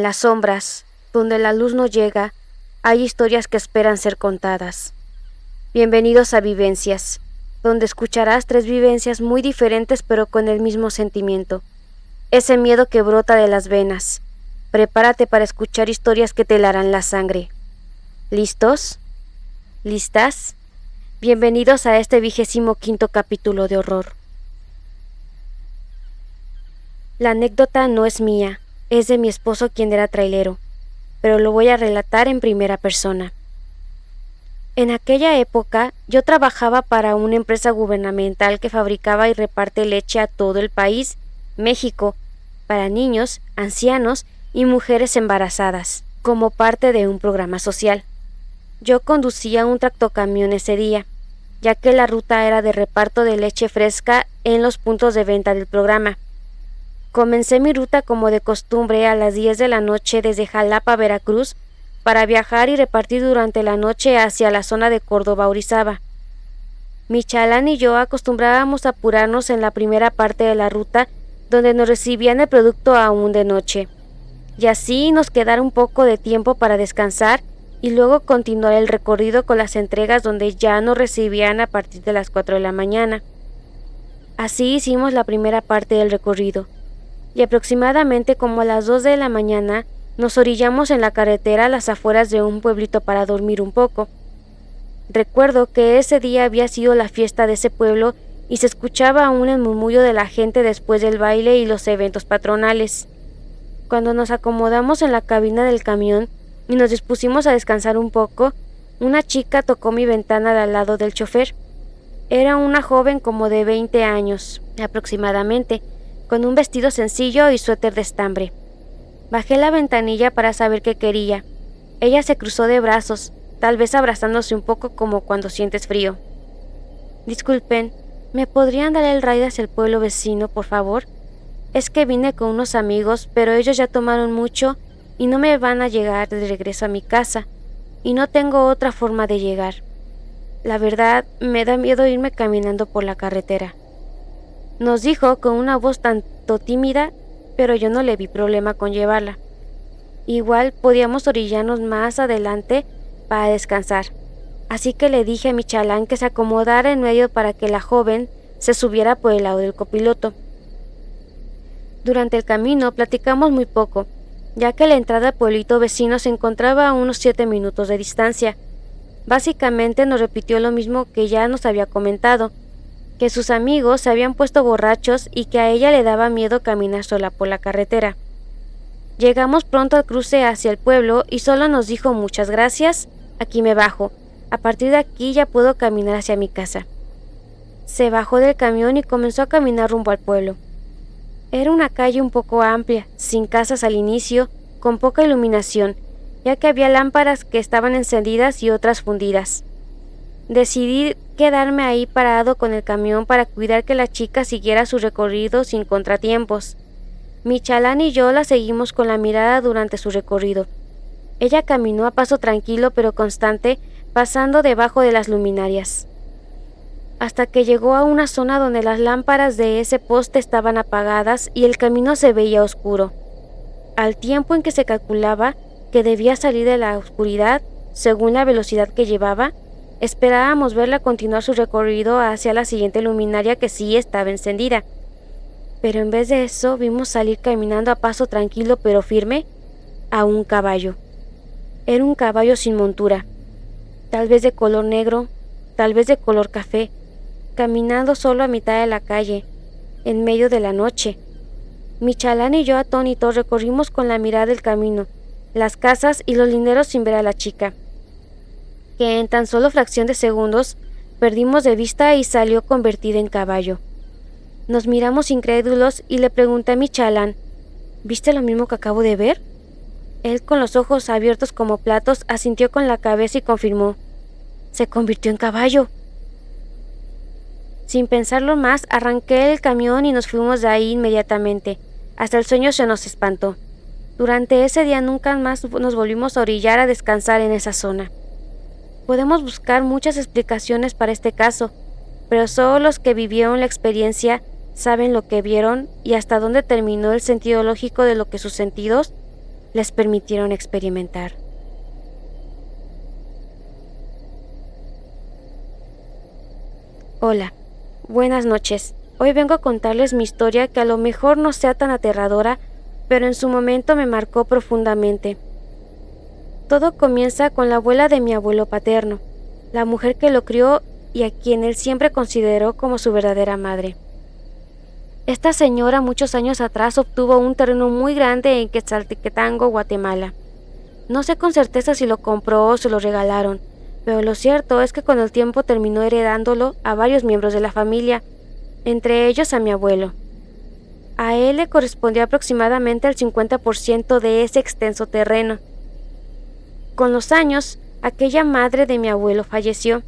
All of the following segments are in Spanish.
las sombras, donde la luz no llega, hay historias que esperan ser contadas. Bienvenidos a Vivencias, donde escucharás 3 vivencias muy diferentes pero con el mismo sentimiento. Ese miedo que brota de las venas. Prepárate para escuchar historias que te helarán la sangre. ¿Listos? ¿Listas? Bienvenidos a este 25º capítulo de horror. La anécdota no es mía, es de mi esposo quien era trailero, pero lo voy a relatar en primera persona. En aquella época, yo trabajaba para una empresa gubernamental que fabricaba y reparte leche a todo el país, México, para niños, ancianos y mujeres embarazadas, como parte de un programa social. Yo conducía un tractocamión ese día, ya que la ruta era de reparto de leche fresca en los puntos de venta del programa. Comencé mi ruta como de costumbre a las 10 de la noche desde Jalapa, Veracruz, para viajar y repartir durante la noche hacia la zona de Córdoba, Orizaba. Michalán y yo acostumbrábamos a apurarnos en la primera parte de la ruta, donde nos recibían el producto aún de noche, y así nos quedara un poco de tiempo para descansar y luego continuar el recorrido con las entregas donde ya nos recibían a partir de las 4 de la mañana. Así hicimos la primera parte del recorrido, y aproximadamente como a las 2 de la mañana nos orillamos en la carretera a las afueras de un pueblito para dormir un poco. Recuerdo que ese día había sido la fiesta de ese pueblo y se escuchaba aún el murmullo de la gente después del baile y los eventos patronales. Cuando nos acomodamos en la cabina del camión y nos dispusimos a descansar un poco, una chica tocó mi ventana de al lado del chofer. Era una joven como de 20 años, aproximadamente, con un vestido sencillo y suéter de estambre. Bajé la ventanilla para saber qué quería. Ella se cruzó de brazos, tal vez abrazándose un poco como cuando sientes frío. Disculpen, ¿me podrían dar el ride hacia el pueblo vecino, por favor? Es que vine con unos amigos, pero ellos ya tomaron mucho y no me van a llegar de regreso a mi casa, y no tengo otra forma de llegar. La verdad, me da miedo irme caminando por la carretera. Nos dijo con una voz tanto tímida, pero yo no le vi problema con llevarla. Igual podíamos orillarnos más adelante para descansar, así que le dije a Michalán que se acomodara en medio para que la joven se subiera por el lado del copiloto. Durante el camino platicamos muy poco, ya que la entrada al pueblito vecino se encontraba a unos 7 minutos de distancia. Básicamente nos repitió lo mismo que ya nos había comentado, que sus amigos se habían puesto borrachos y que a ella le daba miedo caminar sola por la carretera. Llegamos pronto al cruce hacia el pueblo y solo nos dijo muchas gracias, aquí me bajo, a partir de aquí ya puedo caminar hacia mi casa. Se bajó del camión y comenzó a caminar rumbo al pueblo. Era una calle un poco amplia, sin casas al inicio, con poca iluminación, ya que había lámparas que estaban encendidas y otras fundidas. Decidí quedarme ahí parado con el camión para cuidar que la chica siguiera su recorrido sin contratiempos. Michalán y yo la seguimos con la mirada durante su recorrido. Ella caminó a paso tranquilo pero constante, pasando debajo de las luminarias, hasta que llegó a una zona donde las lámparas de ese poste estaban apagadas y el camino se veía oscuro. Al tiempo en que se calculaba que debía salir de la oscuridad, según la velocidad que llevaba, esperábamos verla continuar su recorrido hacia la siguiente luminaria que sí estaba encendida. Pero en vez de eso vimos salir caminando a paso tranquilo pero firme a un caballo. Era un caballo sin montura, tal vez de color negro, tal vez de color café, caminando solo a mitad de la calle, en medio de la noche. Michalán y yo atónitos recorrimos con la mirada el camino, las casas y los linderos sin ver a la chica, que en tan solo fracción de segundos perdimos de vista y salió convertida en caballo. Nos miramos incrédulos y le pregunté a Michalán, ¿viste lo mismo que acabo de ver? Él, con los ojos abiertos como platos, asintió con la cabeza y confirmó, se convirtió en caballo. Sin pensarlo más, arranqué el camión y nos fuimos de ahí inmediatamente. Hasta el sueño se nos espantó. Durante ese día nunca más nos volvimos a orillar a descansar en esa zona. Podemos buscar muchas explicaciones para este caso, pero solo los que vivieron la experiencia saben lo que vieron y hasta dónde terminó el sentido lógico de lo que sus sentidos les permitieron experimentar. Hola, buenas noches. Hoy vengo a contarles mi historia que a lo mejor no sea tan aterradora, pero en su momento me marcó profundamente. Todo comienza con la abuela de mi abuelo paterno, la mujer que lo crió y a quien él siempre consideró como su verdadera madre. Esta señora muchos años atrás obtuvo un terreno muy grande en Quetzaltenango, Guatemala. No sé con certeza si lo compró o se lo regalaron, pero lo cierto es que con el tiempo terminó heredándolo a varios miembros de la familia, entre ellos a mi abuelo. A él le correspondió aproximadamente el 50% de ese extenso terreno. Con los años, aquella madre de mi abuelo falleció,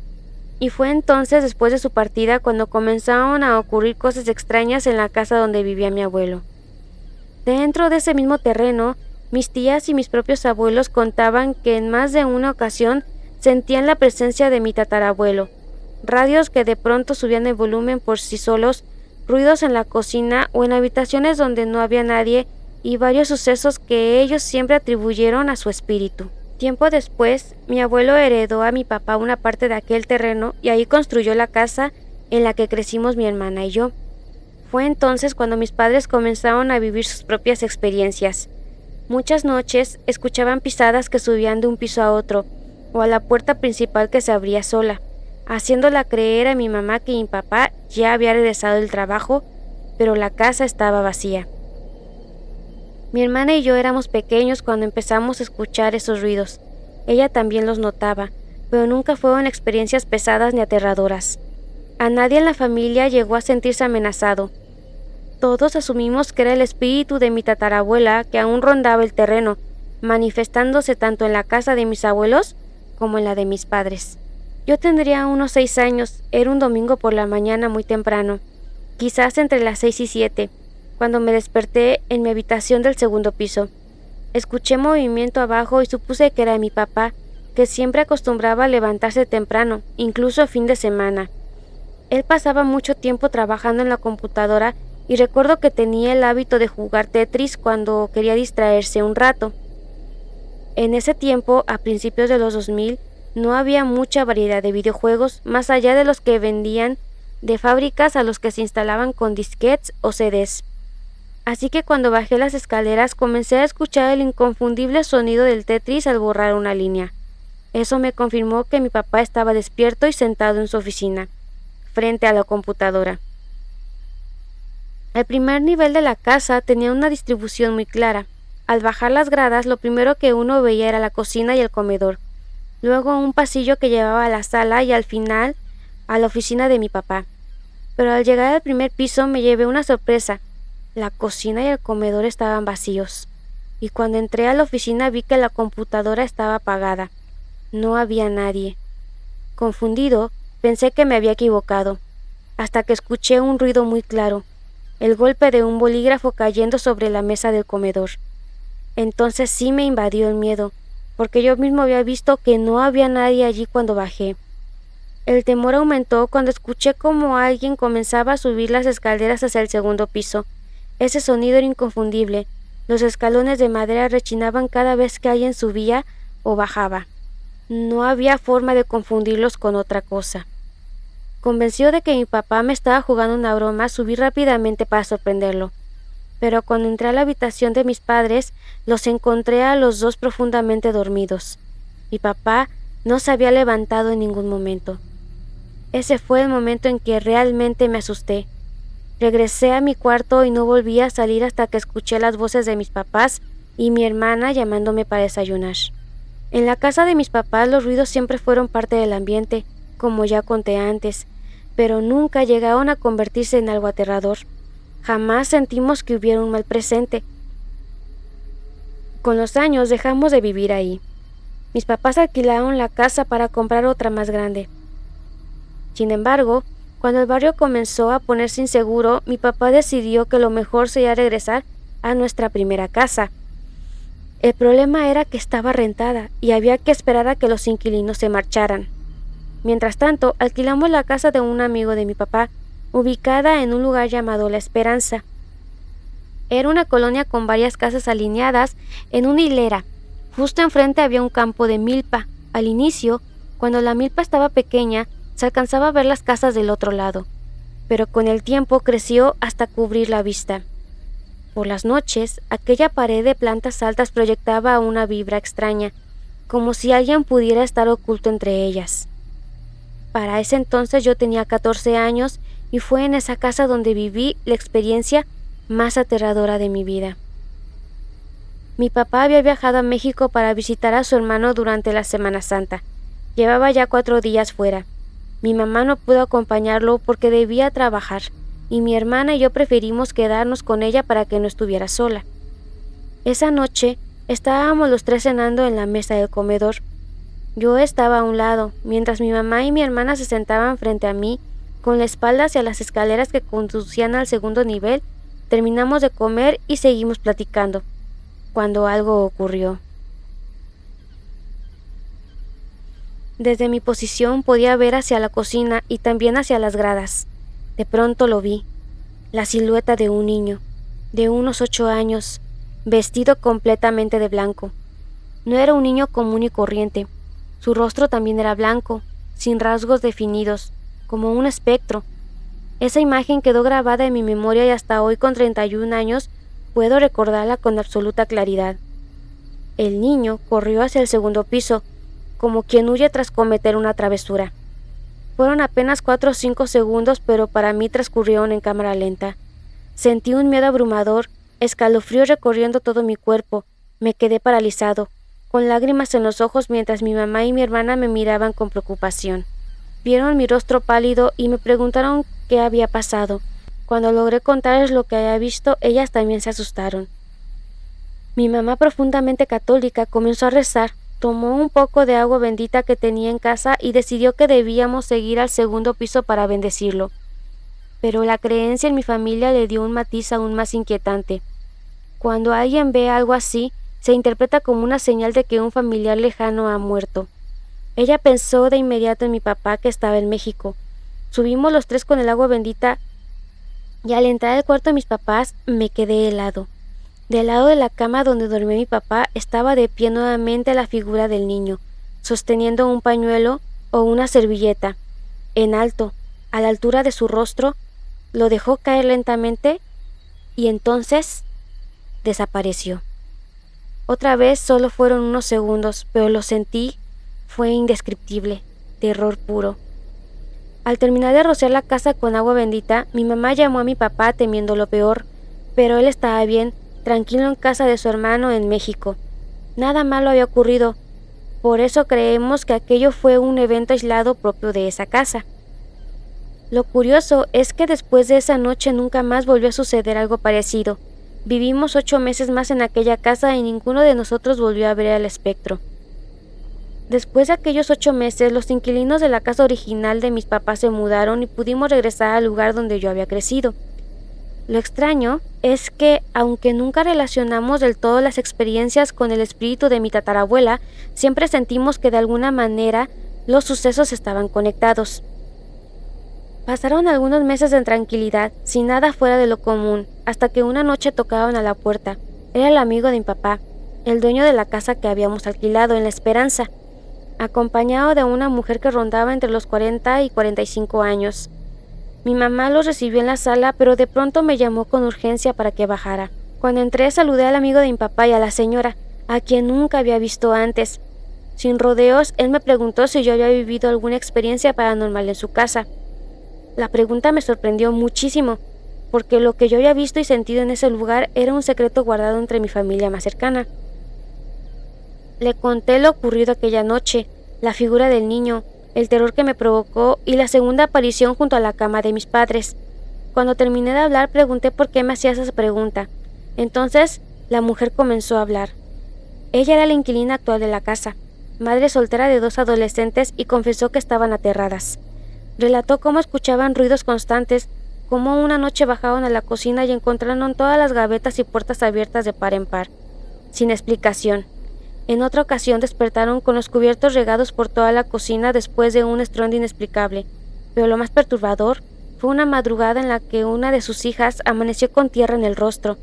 y fue entonces después de su partida cuando comenzaron a ocurrir cosas extrañas en la casa donde vivía mi abuelo. Dentro de ese mismo terreno, mis tías y mis propios abuelos contaban que en más de una ocasión sentían la presencia de mi tatarabuelo, radios que de pronto subían el volumen por sí solos, ruidos en la cocina o en habitaciones donde no había nadie y varios sucesos que ellos siempre atribuyeron a su espíritu. Tiempo después, mi abuelo heredó a mi papá una parte de aquel terreno y ahí construyó la casa en la que crecimos mi hermana y yo. Fue entonces cuando mis padres comenzaron a vivir sus propias experiencias. Muchas noches escuchaban pisadas que subían de un piso a otro o a la puerta principal que se abría sola, haciéndola creer a mi mamá que mi papá ya había regresado del trabajo, pero la casa estaba vacía. Mi hermana y yo éramos pequeños cuando empezamos a escuchar esos ruidos. Ella también los notaba, pero nunca fueron experiencias pesadas ni aterradoras. A nadie en la familia llegó a sentirse amenazado. Todos asumimos que era el espíritu de mi tatarabuela que aún rondaba el terreno, manifestándose tanto en la casa de mis abuelos como en la de mis padres. Yo tendría unos 6 años, era un domingo por la mañana muy temprano, quizás entre las 6 y 7, cuando me desperté en mi habitación del segundo piso. Escuché movimiento abajo y supuse que era mi papá, que siempre acostumbraba a levantarse temprano, incluso fin de semana. Él pasaba mucho tiempo trabajando en la computadora y recuerdo que tenía el hábito de jugar Tetris cuando quería distraerse un rato. En ese tiempo, a principios de los 2000, no había mucha variedad de videojuegos más allá de los que vendían de fábricas a los que se instalaban con disquetes o CDs. Así que cuando bajé las escaleras comencé a escuchar el inconfundible sonido del Tetris al borrar una línea. Eso me confirmó que mi papá estaba despierto y sentado en su oficina, frente a la computadora. El primer nivel de la casa tenía una distribución muy clara. Al bajar las gradas, lo primero que uno veía era la cocina y el comedor. Luego un pasillo que llevaba a la sala y al final a la oficina de mi papá. Pero al llegar al primer piso me llevé una sorpresa. La cocina y el comedor estaban vacíos. Y cuando entré a la oficina vi que la computadora estaba apagada. No había nadie. Confundido, pensé que me había equivocado, hasta que escuché un ruido muy claro, el golpe de un bolígrafo cayendo sobre la mesa del comedor. Entonces sí me invadió el miedo, porque yo mismo había visto que no había nadie allí cuando bajé. El temor aumentó cuando escuché cómo alguien comenzaba a subir las escaleras hacia el segundo piso. Ese sonido era inconfundible. Los escalones de madera rechinaban cada vez que alguien subía o bajaba. No había forma de confundirlos con otra cosa. Convencido de que mi papá me estaba jugando una broma, subí rápidamente para sorprenderlo. Pero cuando entré a la habitación de mis padres, los encontré a los dos profundamente dormidos. Mi papá no se había levantado en ningún momento. Ese fue el momento en que realmente me asusté. Regresé a mi cuarto y no volví a salir hasta que escuché las voces de mis papás y mi hermana llamándome para desayunar. En la casa de mis papás los ruidos siempre fueron parte del ambiente, como ya conté antes, pero nunca llegaron a convertirse en algo aterrador. Jamás sentimos que hubiera un mal presente. Con los años dejamos de vivir ahí. Mis papás alquilaron la casa para comprar otra más grande. Sin embargo, cuando el barrio comenzó a ponerse inseguro, mi papá decidió que lo mejor sería regresar a nuestra primera casa. El problema era que estaba rentada y había que esperar a que los inquilinos se marcharan. Mientras tanto, alquilamos la casa de un amigo de mi papá, ubicada en un lugar llamado La Esperanza. Era una colonia con varias casas alineadas en una hilera. Justo enfrente había un campo de milpa. Al inicio, cuando la milpa estaba pequeña, se alcanzaba a ver las casas del otro lado, pero con el tiempo creció hasta cubrir la vista. Por las noches, aquella pared de plantas altas proyectaba una vibra extraña, como si alguien pudiera estar oculto entre ellas. Para ese entonces yo tenía 14 años y fue en esa casa donde viví la experiencia más aterradora de mi vida. Mi papá había viajado a México para visitar a su hermano durante la Semana Santa. Llevaba ya 4 días fuera. Mi mamá no pudo acompañarlo porque debía trabajar, y mi hermana y yo preferimos quedarnos con ella para que no estuviera sola. Esa noche estábamos los 3 cenando en la mesa del comedor. Yo estaba a un lado, mientras mi mamá y mi hermana se sentaban frente a mí, con la espalda hacia las escaleras que conducían al segundo nivel. Terminamos de comer y seguimos platicando, cuando algo ocurrió. Desde mi posición podía ver hacia la cocina y también hacia las gradas. De pronto lo vi, la silueta de un niño, de unos 8 años, vestido completamente de blanco. No era un niño común y corriente. Su rostro también era blanco, sin rasgos definidos, como un espectro. Esa imagen quedó grabada en mi memoria y hasta hoy, con 31 años, puedo recordarla con absoluta claridad. El niño corrió hacia el segundo piso, como quien huye tras cometer una travesura. Fueron apenas 4 o 5 segundos, pero para mí transcurrieron en cámara lenta. Sentí un miedo abrumador, escalofríos recorriendo todo mi cuerpo. Me quedé paralizado, con lágrimas en los ojos mientras mi mamá y mi hermana me miraban con preocupación. Vieron mi rostro pálido y me preguntaron qué había pasado. Cuando logré contarles lo que había visto, ellas también se asustaron. Mi mamá, profundamente católica, comenzó a rezar. Tomó un poco de agua bendita que tenía en casa y decidió que debíamos seguir al segundo piso para bendecirlo. Pero la creencia en mi familia le dio un matiz aún más inquietante. Cuando alguien ve algo así, se interpreta como una señal de que un familiar lejano ha muerto. Ella pensó de inmediato en mi papá, que estaba en México. Subimos los 3 con el agua bendita y al entrar al cuarto de mis papás me quedé helado. Del lado de la cama donde dormía mi papá estaba de pie nuevamente la figura del niño, sosteniendo un pañuelo o una servilleta. En alto, a la altura de su rostro, lo dejó caer lentamente y entonces desapareció. Otra vez solo fueron unos segundos, pero lo sentí, fue indescriptible, terror puro. Al terminar de rociar la casa con agua bendita, mi mamá llamó a mi papá temiendo lo peor, pero él estaba bien, tranquilo en casa de su hermano en México. Nada malo había ocurrido, por eso creemos que aquello fue un evento aislado propio de esa casa. Lo curioso es que después de esa noche nunca más volvió a suceder algo parecido. Vivimos 8 meses más en aquella casa y ninguno de nosotros volvió a ver al espectro. Después de aquellos 8 meses, los inquilinos de la casa original de mis papás se mudaron y pudimos regresar al lugar donde yo había crecido. Lo extraño es que, aunque nunca relacionamos del todo las experiencias con el espíritu de mi tatarabuela, siempre sentimos que de alguna manera los sucesos estaban conectados. Pasaron algunos meses en tranquilidad, sin nada fuera de lo común, hasta que una noche tocaron a la puerta. Era el amigo de mi papá, el dueño de la casa que habíamos alquilado en La Esperanza, acompañado de una mujer que rondaba entre los 40 y 45 años. Mi mamá los recibió en la sala, pero de pronto me llamó con urgencia para que bajara. Cuando entré, saludé al amigo de mi papá y a la señora, a quien nunca había visto antes. Sin rodeos, él me preguntó si yo había vivido alguna experiencia paranormal en su casa. La pregunta me sorprendió muchísimo, porque lo que yo había visto y sentido en ese lugar era un secreto guardado entre mi familia más cercana. Le conté lo ocurrido aquella noche, la figura del niño, el terror que me provocó y la segunda aparición junto a la cama de mis padres. Cuando terminé de hablar, pregunté por qué me hacía esa pregunta. Entonces, la mujer comenzó a hablar. Ella era la inquilina actual de la casa, madre soltera de 2 adolescentes, y confesó que estaban aterradas. Relató cómo escuchaban ruidos constantes, cómo una noche bajaron a la cocina y encontraron todas las gavetas y puertas abiertas de par en par, sin explicación. En otra ocasión despertaron con los cubiertos regados por toda la cocina después de un estruendo inexplicable, pero lo más perturbador fue una madrugada en la que una de sus hijas amaneció con tierra en el rostro.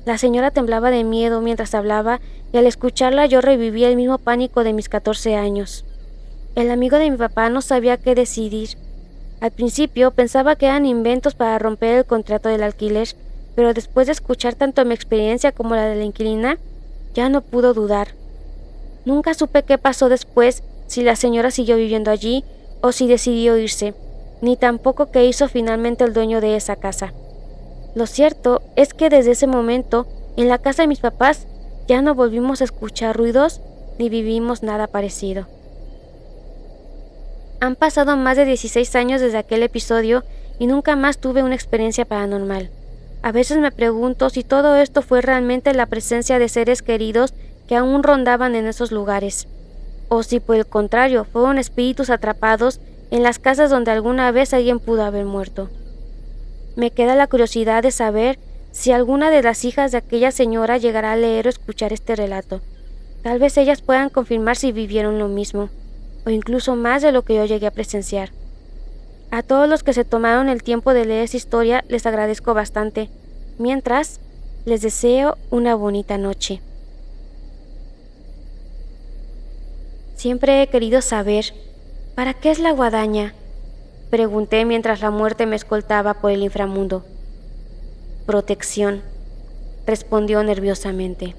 La señora temblaba de miedo mientras hablaba y al escucharla yo revivía el mismo pánico de mis 14 años. El amigo de mi papá no sabía qué decidir. Al principio pensaba que eran inventos para romper el contrato del alquiler, pero después de escuchar tanto mi experiencia como la de la inquilina, ya no pudo dudar. Nunca supe qué pasó después, si la señora siguió viviendo allí o si decidió irse, ni tampoco qué hizo finalmente el dueño de esa casa. Lo cierto es que desde ese momento, en la casa de mis papás, ya no volvimos a escuchar ruidos ni vivimos nada parecido. Han pasado más de 16 años desde aquel episodio y nunca más tuve una experiencia paranormal. A veces me pregunto si todo esto fue realmente la presencia de seres queridos que aún rondaban en esos lugares, o si por el contrario fueron espíritus atrapados en las casas donde alguna vez alguien pudo haber muerto. Me queda la curiosidad de saber si alguna de las hijas de aquella señora llegará a leer o escuchar este relato. Tal vez ellas puedan confirmar si vivieron lo mismo, o incluso más de lo que yo llegué a presenciar. A todos los que se tomaron el tiempo de leer esta historia les agradezco bastante. Mientras, les deseo una bonita noche. Siempre he querido saber, ¿para qué es la guadaña?, pregunté mientras la muerte me escoltaba por el inframundo. Protección, respondió nerviosamente.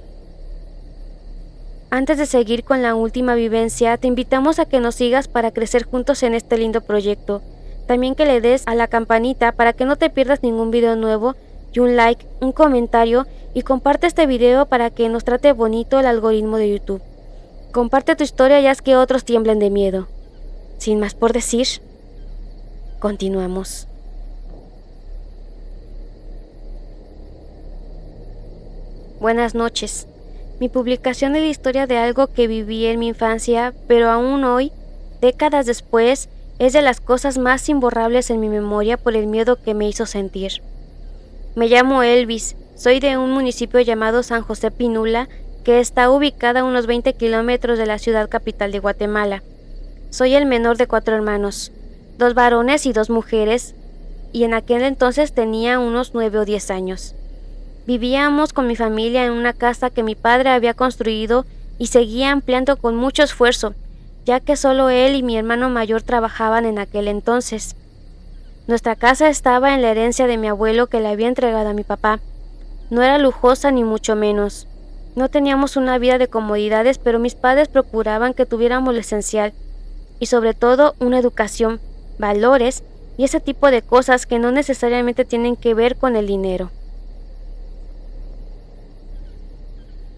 Antes de seguir con la última vivencia, te invitamos a que nos sigas para crecer juntos en este lindo proyecto. También que le des a la campanita para que no te pierdas ningún video nuevo, y un like, un comentario y comparte este video para que nos trate bonito el algoritmo de YouTube. Comparte tu historia y haz que otros tiemblen de miedo. Sin más por decir, continuamos. Buenas noches. Mi publicación es la historia de algo que viví en mi infancia, pero aún hoy, décadas después, es de las cosas más imborrables en mi memoria por el miedo que me hizo sentir. Me llamo Elvis, soy de un municipio llamado San José Pinula, que está ubicada a unos 20 kilómetros de la ciudad capital de Guatemala. Soy el menor de 4 hermanos, 2 varones y 2 mujeres, y en aquel entonces tenía unos 9 o 10 años. Vivíamos con mi familia en una casa que mi padre había construido y seguía ampliando con mucho esfuerzo, ya que solo él y mi hermano mayor trabajaban en aquel entonces. Nuestra casa estaba en la herencia de mi abuelo que le había entregado a mi papá. No era lujosa ni mucho menos. No teníamos una vida de comodidades, pero mis padres procuraban que tuviéramos lo esencial, y sobre todo una educación, valores y ese tipo de cosas que no necesariamente tienen que ver con el dinero.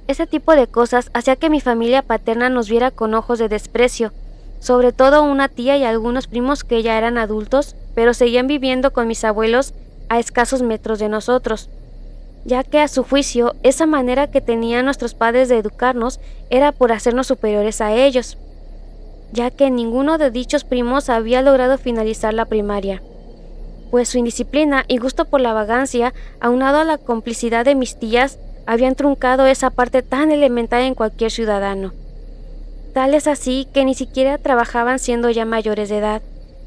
Ese tipo de cosas hacía que mi familia paterna nos viera con ojos de desprecio, sobre todo una tía y algunos primos que ya eran adultos, pero seguían viviendo con mis abuelos a escasos metros de nosotros, ya que a su juicio esa manera que tenían nuestros padres de educarnos era por hacernos superiores a ellos, ya que ninguno de dichos primos había logrado finalizar la primaria, pues su indisciplina y gusto por la vagancia, aunado a la complicidad de mis tías, habían truncado esa parte tan elemental en cualquier ciudadano. Tal es así que ni siquiera trabajaban siendo ya mayores de edad,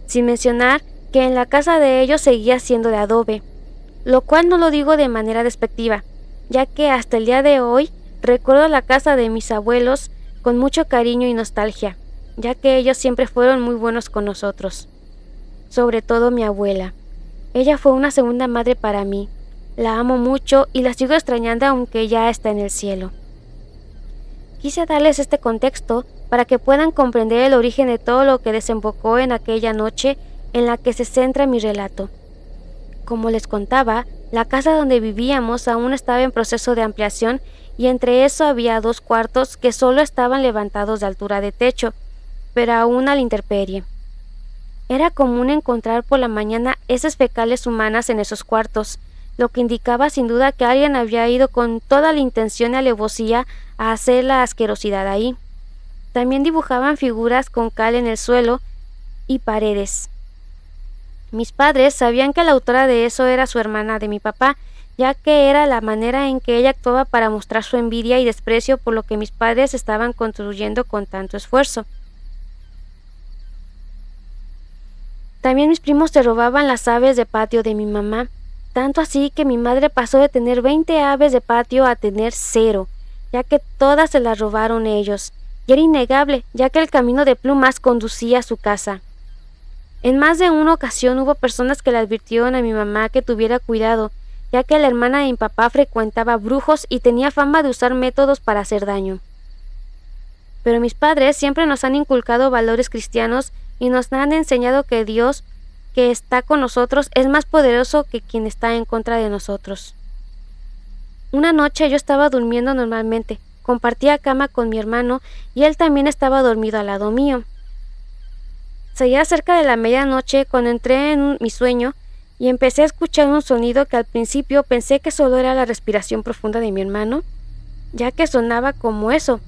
sin mencionar que en la casa de ellos seguía siendo de adobe, lo cual no lo digo de manera despectiva, ya que hasta el día de hoy recuerdo la casa de mis abuelos con mucho cariño y nostalgia, ya que ellos siempre fueron muy buenos con nosotros. Sobre todo mi abuela. Ella fue una segunda madre para mí. La amo mucho y la sigo extrañando aunque ya está en el cielo. Quise darles este contexto para que puedan comprender el origen de todo lo que desembocó en aquella noche en la que se centra mi relato. Como les contaba, la casa donde vivíamos aún estaba en proceso de ampliación y entre eso había 2 cuartos que solo estaban levantados de altura de techo, pero aún a la intemperie. Era común encontrar por la mañana heces fecales humanas en esos cuartos, lo que indicaba sin duda que alguien había ido con toda la intención y alevosía a hacer la asquerosidad ahí. También dibujaban figuras con cal en el suelo y paredes. Mis padres sabían que la autora de eso era su hermana de mi papá, ya que era la manera en que ella actuaba para mostrar su envidia y desprecio por lo que mis padres estaban construyendo con tanto esfuerzo. También mis primos se robaban las aves de patio de mi mamá. tanto así que mi madre pasó de tener 20 aves de patio a tener 0, ya que todas se las robaron ellos, y era innegable, ya que el camino de plumas conducía a su casa. En más de una ocasión hubo personas que le advirtieron a mi mamá que tuviera cuidado, ya que la hermana de mi papá frecuentaba brujos y tenía fama de usar métodos para hacer daño. Pero mis padres siempre nos han inculcado valores cristianos y nos han enseñado que Dios, que está con nosotros, es más poderoso que quien está en contra de nosotros. Una noche yo estaba durmiendo normalmente, compartía cama con mi hermano y él también estaba dormido al lado mío. Sería cerca de la medianoche cuando entré en mi sueño y empecé a escuchar un sonido que al principio pensé que solo era la respiración profunda de mi hermano, ya que sonaba como eso,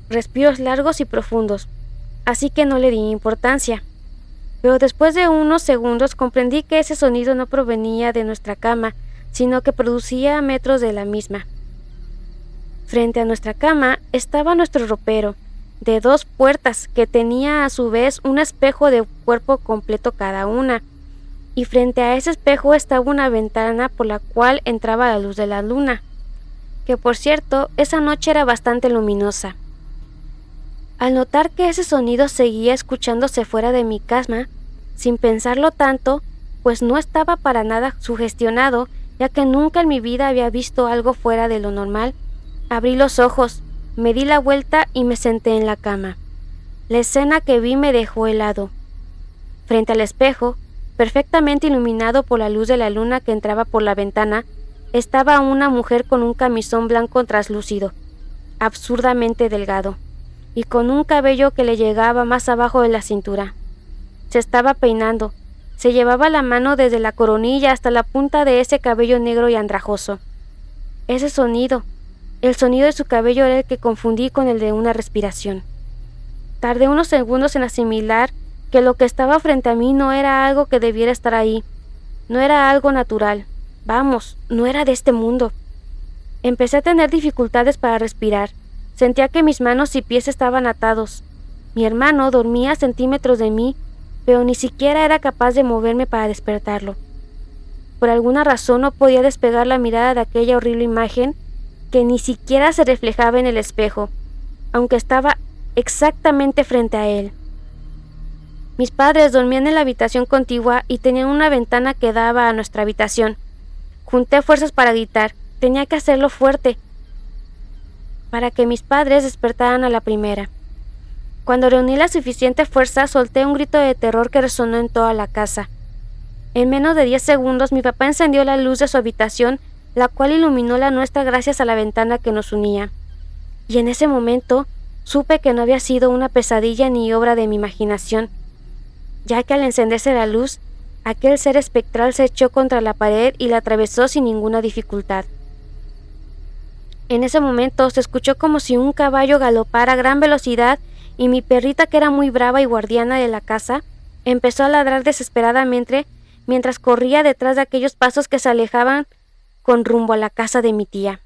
respiros largos y profundos, así que no le di importancia. Pero después de unos segundos comprendí que ese sonido no provenía de nuestra cama, sino que producía a metros de la misma. Frente a nuestra cama estaba nuestro ropero, de 2 puertas, que tenía a su vez un espejo de cuerpo completo cada una, y frente a ese espejo estaba una ventana por la cual entraba la luz de la luna, que por cierto, esa noche era bastante luminosa. Al notar que ese sonido seguía escuchándose fuera de mi cama, sin pensarlo tanto, pues no estaba para nada sugestionado, ya que nunca en mi vida había visto algo fuera de lo normal, abrí los ojos, me di la vuelta y me senté en la cama. La escena que vi me dejó helado. Frente al espejo, perfectamente iluminado por la luz de la luna que entraba por la ventana, estaba una mujer con un camisón blanco translúcido, absurdamente delgado, y con un cabello que le llegaba más abajo de la cintura. Se estaba peinando, se llevaba la mano desde la coronilla hasta la punta de ese cabello negro y andrajoso. Ese sonido, el sonido de su cabello era el que confundí con el de una respiración. Tardé unos segundos en asimilar que lo que estaba frente a mí no era algo que debiera estar ahí, no era algo natural, vamos, no era de este mundo. Empecé a tener dificultades para respirar, sentía que mis manos y pies estaban atados. Mi hermano dormía a centímetros de mí, pero ni siquiera era capaz de moverme para despertarlo. Por alguna razón no podía despegar la mirada de aquella horrible imagen que ni siquiera se reflejaba en el espejo, aunque estaba exactamente frente a él. Mis padres dormían en la habitación contigua y tenían una ventana que daba a nuestra habitación. Junté fuerzas para gritar, tenía que hacerlo fuerte, para que mis padres despertaran a la primera. Cuando reuní la suficiente fuerza, solté un grito de terror que resonó en toda la casa. En menos de 10 segundos, mi papá encendió la luz de su habitación, la cual iluminó la nuestra gracias a la ventana que nos unía. Y en ese momento, supe que no había sido una pesadilla ni obra de mi imaginación, ya que al encenderse la luz, aquel ser espectral se echó contra la pared y la atravesó sin ninguna dificultad. En ese momento se escuchó como si un caballo galopara a gran velocidad y mi perrita, que era muy brava y guardiana de la casa, empezó a ladrar desesperadamente mientras corría detrás de aquellos pasos que se alejaban con rumbo a la casa de mi tía.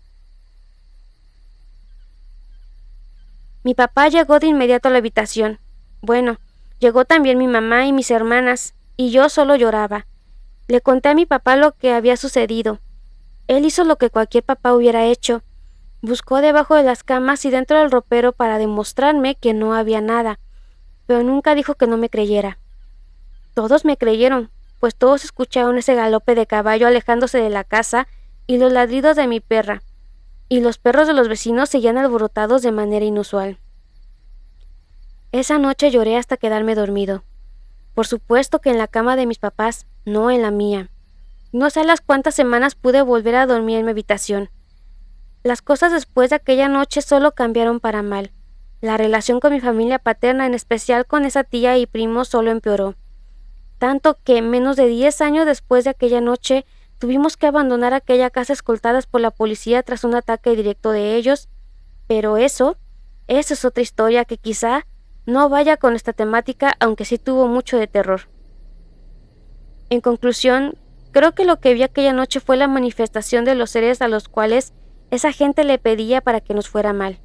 Mi papá llegó de inmediato a la habitación. Bueno, llegó también mi mamá y mis hermanas, y yo solo lloraba. Le conté a mi papá lo que había sucedido. Él hizo lo que cualquier papá hubiera hecho. Buscó debajo de las camas y dentro del ropero para demostrarme que no había nada, pero nunca dijo que no me creyera. Todos me creyeron, pues todos escucharon ese galope de caballo alejándose de la casa y los ladridos de mi perra, y los perros de los vecinos seguían alborotados de manera inusual. Esa noche lloré hasta quedarme dormido. Por supuesto que en la cama de mis papás, no en la mía. No sé a las cuántas semanas pude volver a dormir en mi habitación. Las cosas después de aquella noche solo cambiaron para mal. La relación con mi familia paterna, en especial con esa tía y primo, solo empeoró. Tanto que, menos de 10 años después de aquella noche, tuvimos que abandonar aquella casa escoltadas por la policía tras un ataque directo de ellos, pero esa es otra historia que quizá no vaya con esta temática, aunque sí tuvo mucho de terror. En conclusión, creo que lo que vi aquella noche fue la manifestación de los seres a los cuales esa gente le pedía para que nos fuera mal.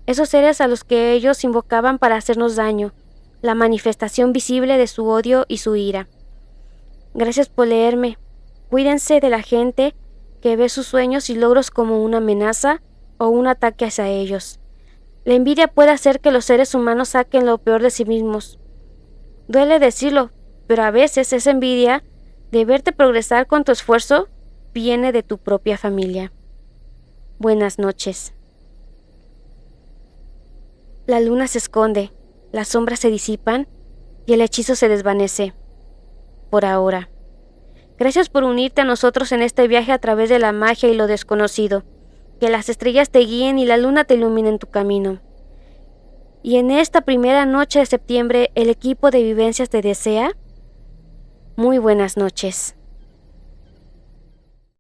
Esos seres a los que ellos invocaban para hacernos daño, la manifestación visible de su odio y su ira. Gracias por leerme. Cuídense de la gente que ve sus sueños y logros como una amenaza o un ataque hacia ellos. La envidia puede hacer que los seres humanos saquen lo peor de sí mismos. Duele decirlo, pero a veces esa envidia de verte progresar con tu esfuerzo viene de tu propia familia. Buenas noches. La luna se esconde, las sombras se disipan y el hechizo se desvanece. Por ahora. Gracias por unirte a nosotros en este viaje a través de la magia y lo desconocido. Que las estrellas te guíen y la luna te ilumine en tu camino. Y en esta primera noche de septiembre, el equipo de vivencias te desea muy buenas noches.